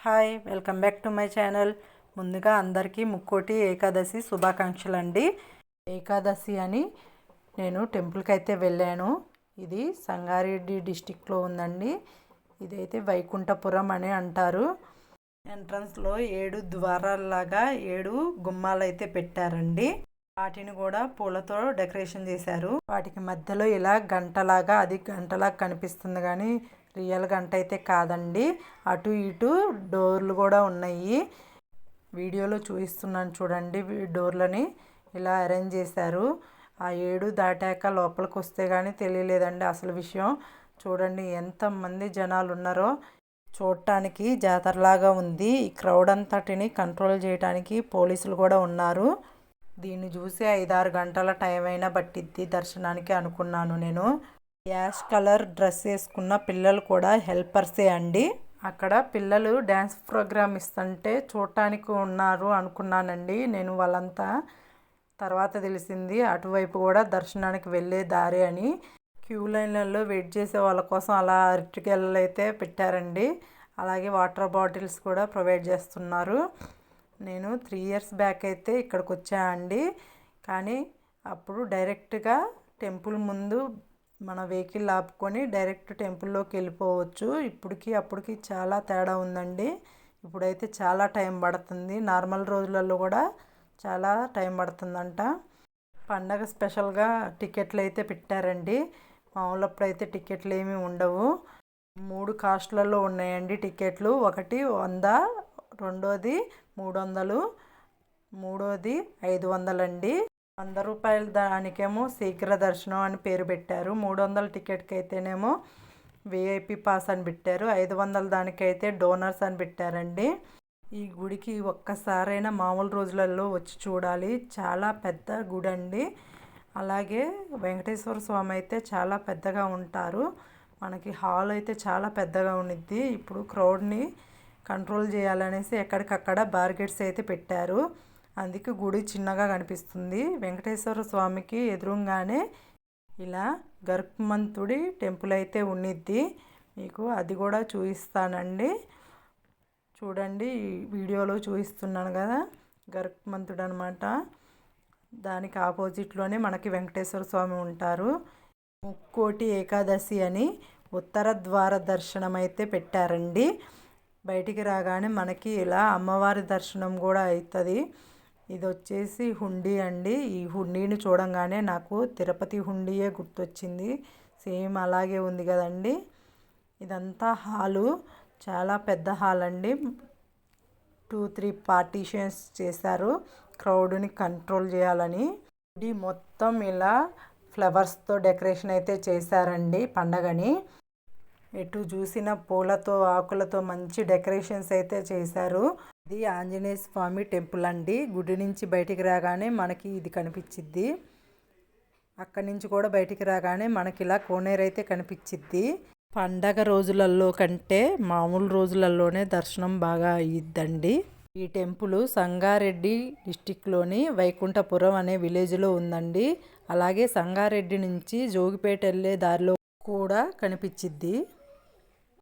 Hi, welcome back to my channel. ముందుగా అందరికీ ముక్కోటి ఏకాదశి శుభాకాంక్షలు అండి. ఏకాదశి అని నేను టెంపుల్కి అయితే వెళ్ళాను. ఇది సంగారెడ్డి డిస్టిక్లో ఉందండి. ఇదైతే వైకుంఠపురం అని అంటారు. ఎంట్రన్స్లో 7 ద్వారాల్లాగా 7 గుమ్మాలు అయితే పెట్టారండి. వాటిని కూడా పూలతో డెకరేషన్ చేశారు. వాటికి మధ్యలో ఇలా గంటలాగా, అది గంటలాగా కనిపిస్తుంది కానీ రియల్ గంట అయితే కాదండి. అటు ఇటు డోర్లు కూడా ఉన్నాయి. వీడియోలో చూపిస్తున్నాను చూడండి. డోర్లని ఇలా అరేంజ్ చేశారు. ఆ 7 దాటాక లోపలికి వస్తే కానీ తెలియలేదండి అసలు విషయం. చూడండి ఎంతమంది జనాలు ఉన్నారో. చూడటానికి జాతరలాగా ఉంది. ఈ క్రౌడ్ అంతటిని కంట్రోల్ చేయడానికి పోలీసులు కూడా ఉన్నారు. దీన్ని చూసి 5-6 గంటల టైం అయినా పట్టిద్ది దర్శనానికి అనుకున్నాను నేను. యాష్ కలర్ డ్రెస్ వేసుకున్న పిల్లలు కూడా హెల్పర్సే అండి. అక్కడ పిల్లలు డ్యాన్స్ ప్రోగ్రామ్ ఇస్తుంటే చూడటానికి ఉన్నారు అనుకున్నానండి నేను. వాళ్ళంతా తర్వాత తెలిసింది అటువైపు కూడా దర్శనానికి వెళ్ళే దారి అని. క్యూ లైన్లలో వెయిట్ చేసే వాళ్ళ కోసం అలా అరటిగెలలు అయితే పెట్టారండి. అలాగే వాటర్ బాటిల్స్ కూడా ప్రొవైడ్ చేస్తున్నారు. నేను 3 ఇయర్స్ బ్యాక్ అయితే ఇక్కడికి వచ్చానండి. కానీ అప్పుడు డైరెక్ట్గా టెంపుల్ ముందు మన వెహికల్ ఆపుకొని డైరెక్ట్ టెంపుల్లోకి వెళ్ళిపోవచ్చు. ఇప్పటికి అప్పటికి చాలా తేడా ఉందండి. ఇప్పుడైతే చాలా టైం పడుతుంది. నార్మల్ రోజులలో కూడా చాలా టైం పడుతుందంట. పండగ స్పెషల్గా టికెట్లు అయితే పెట్టారండి. మామూలప్పుడు అయితే టికెట్లు ఏమీ ఉండవు. 3 కాస్ట్లలో ఉన్నాయండి టికెట్లు. ఒకటి 100, రెండోది 300, మూడోది 500 అండి. 100 రూపాయల దానికేమో శీఘ్ర దర్శనం అని పేరు పెట్టారు. 300 టికెట్కి అయితేనేమో విఐపి పాస్ అని పెట్టారు. 500 దానికైతే డోనర్స్ అని పెట్టారండి. ఈ గుడికి ఒక్కసారైనా మామూలు రోజులలో వచ్చి చూడాలి. చాలా పెద్ద గుడి అండి. అలాగే వెంకటేశ్వర స్వామి అయితే చాలా పెద్దగా ఉంటారు. మనకి హాల్ అయితే చాలా పెద్దగా ఉండిద్ది. ఇప్పుడు క్రౌడ్ని కంట్రోల్ చేయాలనేసి ఎక్కడికక్కడ బార్గెట్స్ అయితే పెట్టారు. అందుకే గుడి చిన్నగా కనిపిస్తుంది. వెంకటేశ్వర స్వామికి ఎదురుగానే ఇలా గరుత్మంతుడి టెంపుల్ అయితే ఉండిద్ది. మీకు అది కూడా చూపిస్తానండి. చూడండి, వీడియోలో చూపిస్తున్నాను కదా, గరుత్మంతుడు అనమాట. దానికి ఆపోజిట్లోనే మనకి వెంకటేశ్వర స్వామి ఉంటారు. ముక్కోటి ఏకాదశి అని ఉత్తర ద్వార దర్శనం అయితే పెట్టారండి. బయటికి రాగానే మనకి ఇలా అమ్మవారి దర్శనం కూడా అవుతుంది. ఇది వచ్చేసి హుండీ అండి. ఈ హుండీని చూడంగానే నాకు తిరుపతి హుండీయే గుర్తొచ్చింది. సేమ్ అలాగే ఉంది కదండి. ఇదంతా హాలు, చాలా పెద్ద హాల్ అండి. 2-3 పార్టీషన్స్ చేశారు క్రౌడ్ని కంట్రోల్ చేయాలని. ఇది మొత్తం ఇలా ఫ్లవర్స్తో డెకరేషన్ అయితే చేశారండి పండగని. ఎటు చూసిన పూలతో, ఆకులతో మంచి డెకరేషన్స్ అయితే చేశారు. ఇది ఆంజనేయ స్వామి టెంపుల్ అండి. గుడి నుంచి బయటికి రాగానే మనకి ఇది కనిపించిద్ది. అక్కడి నుంచి కూడా బయటికి రాగానే మనకి ఇలా కోనేరు అయితే కనిపించిద్ది. పండగ రోజులలో కంటే మామూలు రోజులలోనే దర్శనం బాగా అయ్యిద్దండి. ఈ టెంపుల్ సంగారెడ్డి డిస్టిక్లోని వైకుంఠపురం అనే విలేజ్లో ఉందండి. అలాగే సంగారెడ్డి నుంచి జోగిపేట వెళ్ళే దారిలో కూడా కనిపించిద్ది.